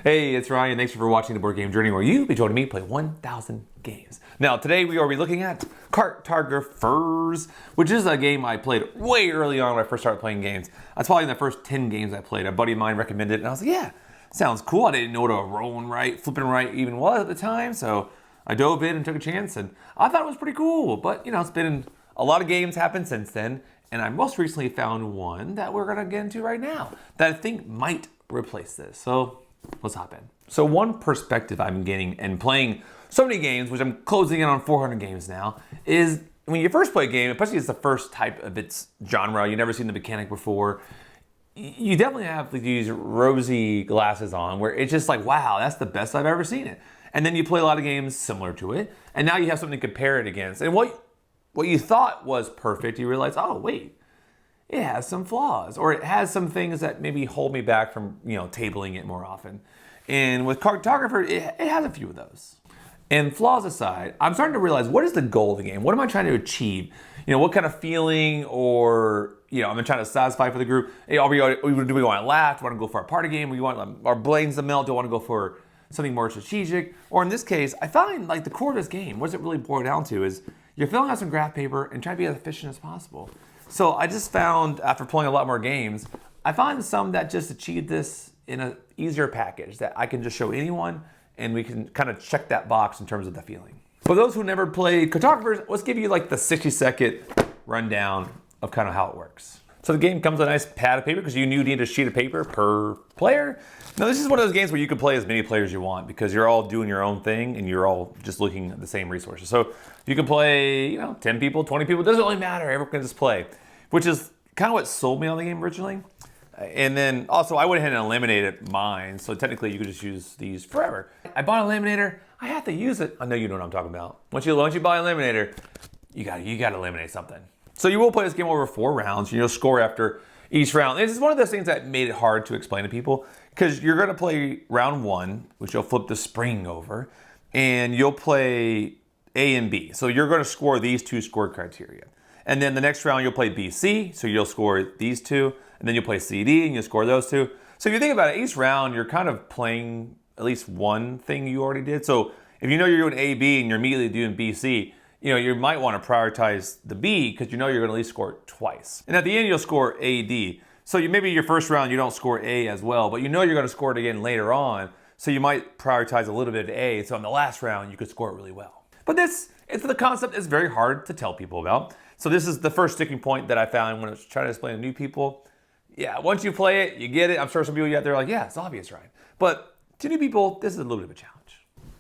Hey, it's Ryan. Thanks for watching the Board Game Journey, where you'll be joining me play 1,000 games. Now, today we are looking at Cartographers, which is a game I played way early on when I first started playing games. That's probably in the first 10 games I played. A buddy of mine recommended it, and I was like, yeah, sounds cool. I didn't know what a rolling right, flipping right even was at the time, so I dove in and took a chance, and I thought it was pretty cool. But, you know, it's been a lot of games happened since then, and I most recently found one that we're going to get into right now that I think might replace this. So let's hop in. So one perspective I'm getting and playing so many games, which I'm closing in on 400 games now, is when you first play a game, especially it's the first type of its genre, you've never seen the mechanic before, you definitely have these rosy glasses on where it's just like, wow, that's the best I've ever seen it. And then you play a lot of games similar to it, and now you have something to compare it against. And what you thought was perfect, you realize, oh wait, it has some flaws, or it has some things that maybe hold me back from, tabling it more often. And with Cartographer, it has a few of those. And flaws aside, I'm starting to realize, what is the goal of the game? What am I trying to achieve? What kind of feeling, or I'm trying to satisfy for the group. Hey, do we want to laugh? Do we want to go for a party game? Do we want our brains to melt? Do we want to go for something more strategic? Or in this case, I find like the core of this game, what does it really boil down to, is you're filling out some graph paper and trying to be as efficient as possible. So I just found, after playing a lot more games, I find some that just achieve this in an easier package that I can just show anyone, and we can kind of check that box in terms of the feeling. For those who never played Cartographers, let's give you like the 60-second rundown of kind of how it works. So the game comes with a nice pad of paper, because you need a sheet of paper per player. Now this is one of those games where you can play as many players you want, because you're all doing your own thing and you're all just looking at the same resources. So you can play, 10 people, 20 people, it doesn't really matter, everyone can just play, which is kind of what sold me on the game originally. And then also I went ahead and eliminated mine, so technically you could just use these forever. I bought an eliminator, I have to use it. I know you know what I'm talking about. Once you buy an eliminator, you gotta eliminate something. So you will play this game over 4 rounds, and you'll score after each round. And this is one of those things that made it hard to explain to people, because you're gonna play round 1, which you'll flip the spring over, and you'll play A and B. So you're gonna score these 2 score criteria. And then the next round you'll play B, C, so you'll score these 2, and then you'll play C, D, and you'll score those 2. So if you think about it, each round you're kind of playing at least one thing you already did. So if you know you're doing A, B, and you're immediately doing B, C, you might want to prioritize the B, because you're going to at least score it twice. And at the end, you'll score A, D. So maybe your first round, you don't score A as well, but you're going to score it again later on. So you might prioritize a little bit of A. So in the last round, you could score it really well. But the concept is very hard to tell people about. So this is the first sticking point that I found when I was trying to explain to new people. Yeah, once you play it, you get it. I'm sure some people out there are like, yeah, it's obvious, right? But to new people, this is a little bit of a challenge.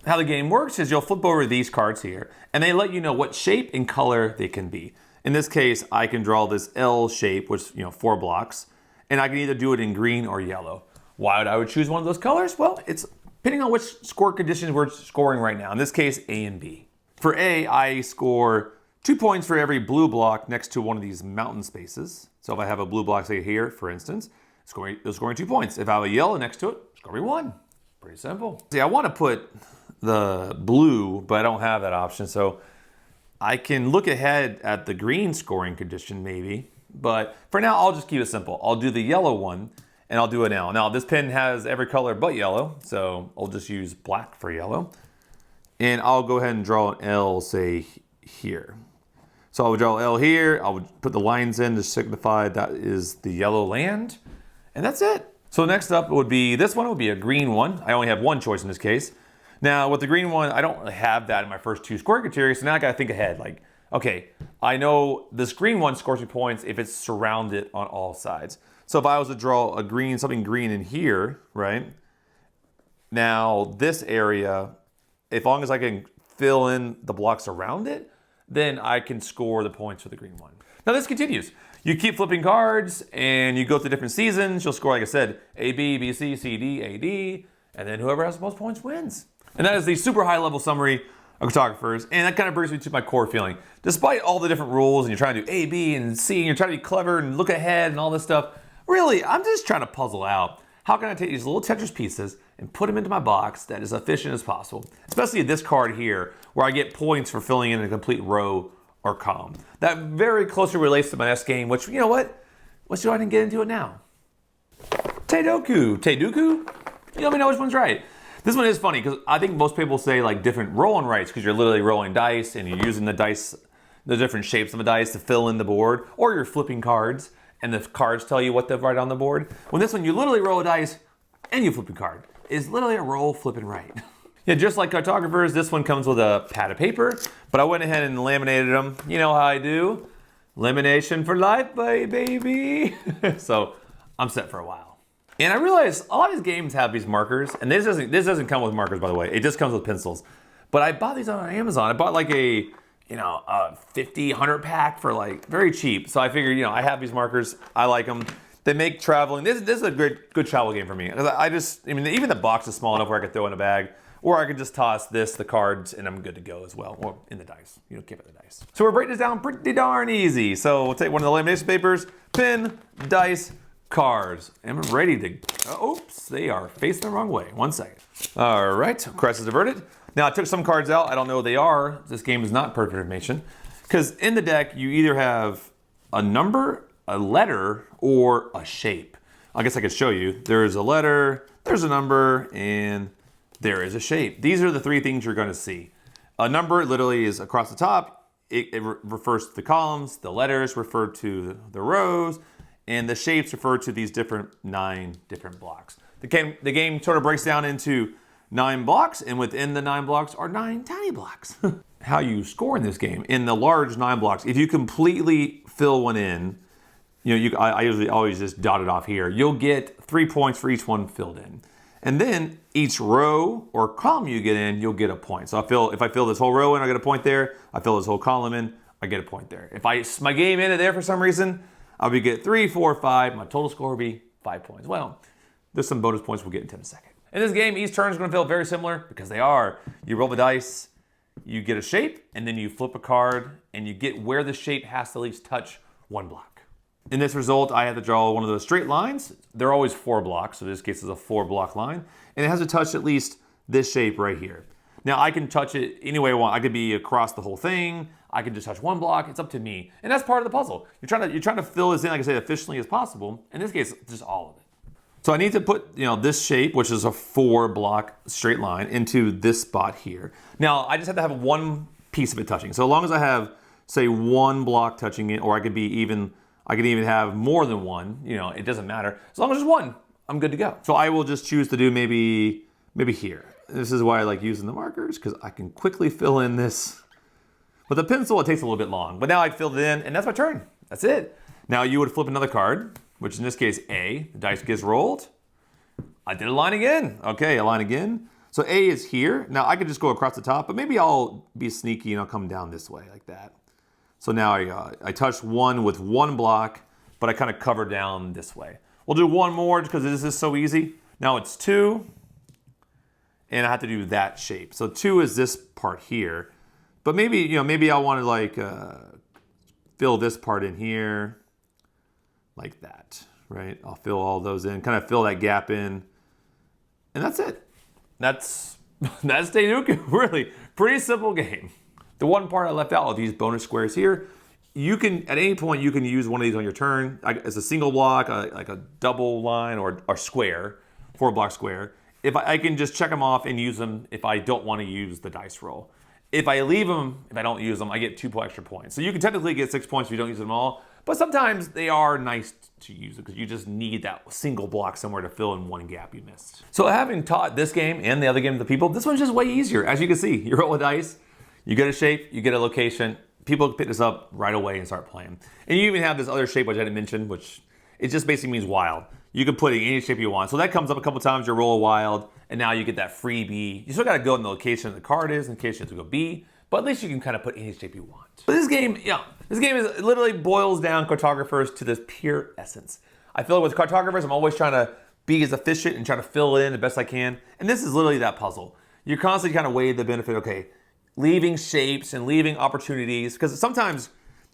How the game works is you'll flip over these cards here, and they let you know what shape and color they can be. In this case, I can draw this L shape, which 4 blocks, and I can either do it in green or yellow. Why would I choose one of those colors? Well, it's depending on which score conditions we're scoring right now. In this case, A and B. For A, I score 2 points for every blue block next to one of these mountain spaces. So if I have a blue block, say here, for instance, it's scoring 2 points. If I have a yellow next to it, it's scoring 1. Pretty simple. See, I want to put the blue, but I don't have that option. So I can look ahead at the green scoring condition maybe, but for now, I'll just keep it simple. I'll do the yellow one, and I'll do an L. Now this pen has every color but yellow, so I'll just use black for yellow. And I'll go ahead and draw an L, say here. So I would draw L here, I would put the lines in to signify that is the yellow land, and that's it. So next up would be, this one would be a green one. I only have one choice in this case. Now with the green one, I don't really have that in my first 2 scoring criteria, so now I gotta think ahead. Like, okay, I know this green one scores 2 points if it's surrounded on all sides. So if I was to draw something green in here, right? Now this area, as long as I can fill in the blocks around it, then I can score the points for the green one. Now this continues. You keep flipping cards, and you go through different seasons. You'll score, like I said, A, B, B, C, C, D, A, D, and then whoever has the most points wins. And that is the super high level summary of Cartographers, and that kind of brings me to my core feeling. Despite all the different rules, and you're trying to do A, B, and C, and you're trying to be clever and look ahead and all this stuff, really, I'm just trying to puzzle out, how can I take these little Tetris pieces and put them into my box that is efficient as possible? Especially this card here, where I get points for filling in a complete row or column. That very closely relates to my next game, which, you know what? Let's go ahead and get into it now. Tedoku. You let me know which one's right. This one is funny because I think most people say like different roll and writes because you're literally rolling dice and you're using the dice, the different shapes of the dice to fill in the board, or you're flipping cards and the cards tell you what to write on the board. When this one, you literally roll a dice and you flip a card. It's literally a roll, flip, and write. Yeah, just like Cartographers, this one comes with a pad of paper, but I went ahead and laminated them. You know how I do. Lamination for life, baby. So I'm set for a while. And I realized a lot of these games have these markers, and this doesn't come with markers, by the way. It just comes with pencils. But I bought these on Amazon. I bought like a 50, 100 pack for like very cheap. So I figured, I have these markers. I like them. They make traveling. This is a good travel game for me. Even the box is small enough where I could throw in a bag. Or I could just toss the cards, and I'm good to go as well. Or in the dice, keep it the dice. So we're breaking this down pretty darn easy. So we'll take one of the lamination papers, pen, dice, cards. And I'm ready to, oops, they are facing the wrong way. 1 second. All right, crisis averted. Now I took some cards out, I don't know what they are. This game is not perfect information. Because in the deck, you either have a number, a letter, or a shape. I guess I could show you. There's a letter, there's a number, and there is a shape. These are the three things you're going to see. A number literally is across the top. It refers to the columns. The letters refer to the rows. And the shapes refer to these 9 different blocks. The game sort of breaks down into 9 blocks. And within the 9 blocks are 9 tiny blocks. How you score in this game. In the large 9 blocks, if you completely fill one in, I usually always just dot it off here. You'll get 3 points for each one filled in. And then each row or column you get in, you'll get a point. So if I fill this whole row in, I get a point there. I fill this whole column in, I get a point there. If my game ended there for some reason, I would get 3, 4, 5. My total score would be 5 points. Well, there's some bonus points we'll get into in a second. In this game, each turn is going to feel very similar because they are. You roll the dice, you get a shape, and then you flip a card, and you get where the shape has to at least touch 1 block. In this result, I had to draw one of those straight lines. They're always 4 blocks, so this case is a 4-block line. And it has to touch at least this shape right here. Now, I can touch it any way I want. I could be across the whole thing. I can just touch 1 block. It's up to me. And that's part of the puzzle. You're trying to fill this in, like I said, efficiently as possible. In this case, just all of it. So I need to put this shape, which is a 4-block straight line, into this spot here. Now, I just have to have 1 piece of it touching. So as long as I have, say, 1 block touching it, or I could even have more than 1, it doesn't matter. As long as there's 1, I'm good to go. So I will just choose to do maybe here. This is why I like using the markers, because I can quickly fill in this. With the pencil, it takes a little bit long, but now I filled it in, and that's my turn. That's it. Now you would flip another card, which in this case, A. The dice gets rolled. I did a line again. Okay, a line again. So A is here. Now I could just go across the top, but maybe I'll be sneaky and I'll come down this way like that. So now I touched 1 with 1 block, but I kind of cover down this way. We'll do 1 more because this is so easy. Now it's 2, and I have to do that shape. So 2 is this part here, but maybe I want to like fill this part in here, like that, right? I'll fill all those in, kind of fill that gap in, and that's it. That's Tedoku. Really, pretty simple game. The one part I left out of these bonus squares here, you can, at any point, you can use one of these on your turn as a single block, like a double line or square, 4-block square. If I can just check them off and use them if I don't want to use the dice roll. If I leave them, if I don't use them, I get 2 extra points. So you can technically get 6 points if you don't use them all, but sometimes they are nice to use because you just need that single block somewhere to fill in 1 gap you missed. So having taught this game and the other game to the people, this one's just way easier. As you can see, you roll a dice, you get a shape, you get a location, people pick this up right away and start playing. And you even have this other shape, which I didn't mention, which it just basically means wild. You can put it in any shape you want. So that comes up a couple times, you roll a wild, and now you get that freebie. You still gotta go in the location the card is in case you have to go B, but at least you can kind of put any shape you want. But this game is literally boils down cartographers to this pure essence. I feel like with cartographers, I'm always trying to be as efficient and trying to fill it in the best I can. And this is literally that puzzle. You're constantly kind of weighing the benefit, okay, leaving shapes and leaving opportunities, because sometimes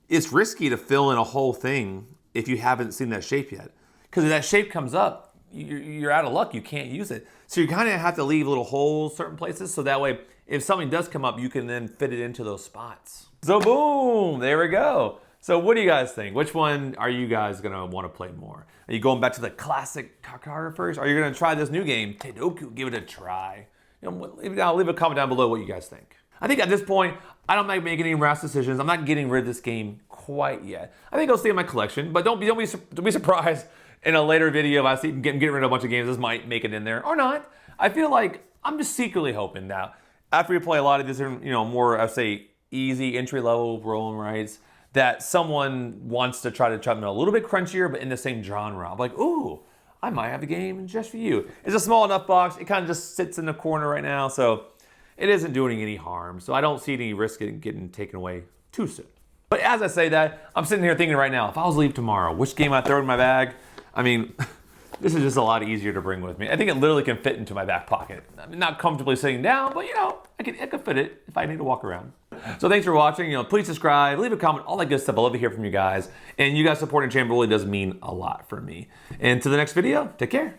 it's risky to fill in a whole thing if you haven't seen that shape yet. Because if that shape comes up, you're out of luck, you can't use it. So you kind of have to leave little holes certain places, so that way, if something does come up, you can then fit it into those spots. So boom, there we go. So what do you guys think? Which one are you guys gonna want to play more? Are you going back to the classic Cartographers? Or are you going to try this new game, Tedoku? Give it a try. Leave a comment down below what you guys think. I think at this point, I don't like making any rash decisions. I'm not getting rid of this game quite yet. I think it'll stay in my collection, but don't be surprised in a later video if I see getting rid of a bunch of games. This might make it in there or not. I feel like I'm just secretly hoping that after we play a lot of these, more, I'd say, easy entry-level roll and writes, that someone wants to try something a little bit crunchier, but in the same genre. I'm like, ooh, I might have a game just for you. It's a small enough box. It kind of just sits in the corner right now, so it isn't doing any harm. So I don't see any risk in getting taken away too soon. But as I say that, I'm sitting here thinking right now, if I was to leave tomorrow, which game I'd throw in my bag? I mean, this is just a lot easier to bring with me. I think it literally can fit into my back pocket. I'm not comfortably sitting down, but I could fit it if I need to walk around. So thanks for watching. Please subscribe, leave a comment, all that good stuff. I love to hear from you guys. And you guys supporting the channel really does mean a lot for me. And to the next video, take care.